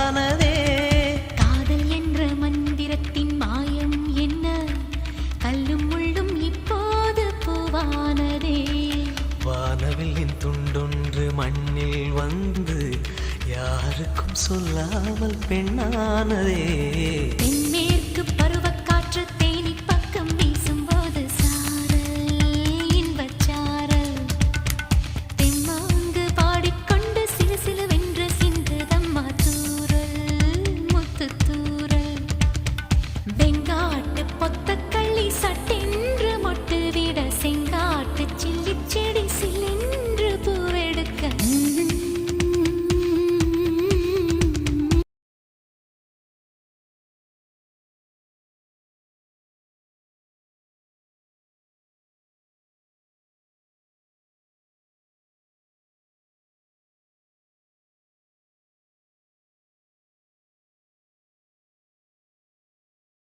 உண்டானதே. காதல் என்ற மந்திரத்தின் மாயம் என்ன, கல்லும் முள்ளும் இப்போது பூவானதே. வானவில்லின் துண்டொன்று மண்ணில் வந்து யாருக்கும் சொல்லாமல் பெண்ணானதே. தென்மேற்கு பருவக்காற்று